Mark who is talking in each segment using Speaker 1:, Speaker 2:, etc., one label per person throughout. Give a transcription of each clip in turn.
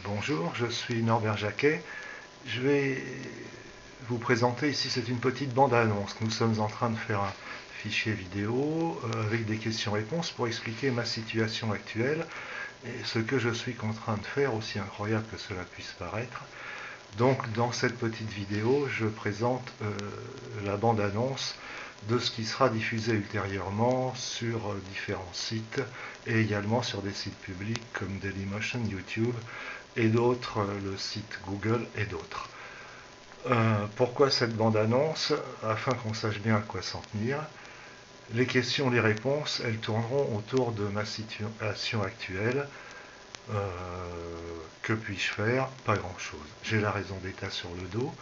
Speaker 1: Bonjour, je suis Norbert Jacquet. Je vais vous présenter ici, c'est une petite bande-annonce. Nous sommes en train de faire un fichier vidéo avec des questions-réponses pour expliquer ma situation actuelle et ce que je suis contraint de faire, aussi incroyable que cela puisse paraître. Donc dans cette petite vidéo, je présente la bande-annonce de ce qui sera diffusé ultérieurement sur différents sites et également sur des sites publics comme Dailymotion, YouTube et d'autres, le site Google et d'autres. Pourquoi cette bande-annonce? Afin qu'on sache bien à quoi s'en tenir. Les questions, les réponses, elles tourneront autour de ma situation actuelle. Que puis-je faire? Pas grand-chose. J'ai la raison d'État sur le dos.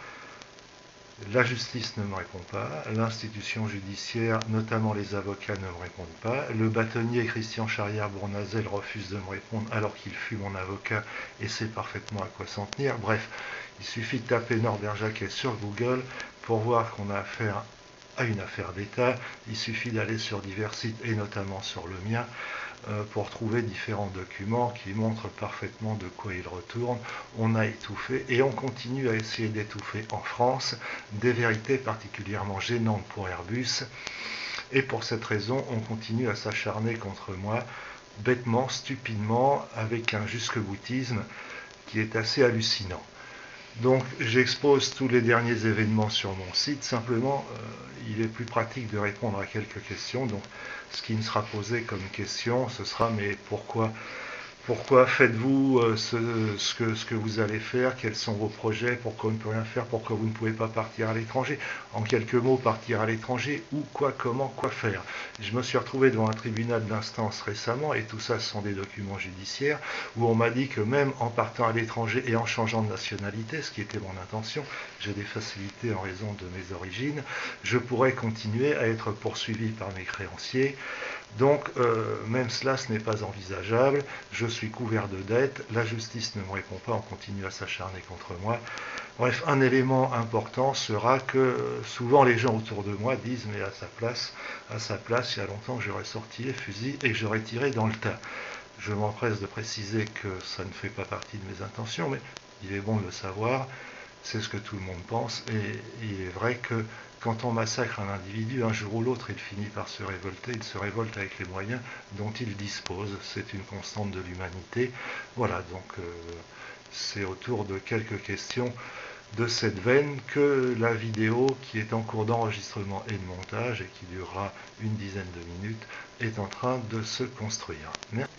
Speaker 1: La justice ne me répond pas, l'institution judiciaire, notamment les avocats, ne me répondent pas, le bâtonnier Christian Charrière-Bournazel refuse de me répondre alors qu'il fut mon avocat et sait parfaitement à quoi s'en tenir. Bref, il suffit de taper Norbert Jacquet sur Google pour voir qu'on a affaire à une affaire d'État. Il suffit d'aller sur divers sites, et notamment sur le mien, pour trouver différents documents qui montrent parfaitement de quoi il retourne. On a étouffé et on continue à essayer d'étouffer en France des vérités particulièrement gênantes pour Airbus. Et pour cette raison, on continue à s'acharner contre moi, bêtement, stupidement, avec un jusque-boutisme qui est assez hallucinant. Donc j'expose tous les derniers événements sur mon site, simplement il est plus pratique de répondre à quelques questions. Donc ce qui me sera posé comme question, ce sera mais pourquoi faites-vous ce que vous allez faire? Quels sont vos projets? Pourquoi vous ne pouvez rien faire? Pourquoi vous ne pouvez pas partir à l'étranger? En quelques mots, partir à l'étranger, où, quoi, comment, quoi faire? Je me suis retrouvé devant un tribunal d'instance récemment, et tout ça, ce sont des documents judiciaires, où on m'a dit que même en partant à l'étranger et en changeant de nationalité, ce qui était mon intention, j'ai des facilités en raison de mes origines, je pourrais continuer à être poursuivi par mes créanciers. Donc, même cela, ce n'est pas envisageable. Je suis couvert de dettes. La justice ne me répond pas. On continue à s'acharner contre moi. Bref, un élément important sera que souvent les gens autour de moi disent mais à sa place, il y a longtemps que j'aurais sorti les fusils et que j'aurais tiré dans le tas. Je m'empresse de préciser que ça ne fait pas partie de mes intentions, mais il est bon de le savoir. C'est ce que tout le monde pense, et il est vrai que quand on massacre un individu, un jour ou l'autre, il finit par se révolter. Il se révolte avec les moyens dont il dispose. C'est une constante de l'humanité. Voilà, donc c'est autour de quelques questions de cette veine que la vidéo, qui est en cours d'enregistrement et de montage et qui durera une dizaine de minutes, est en train de se construire. Merci.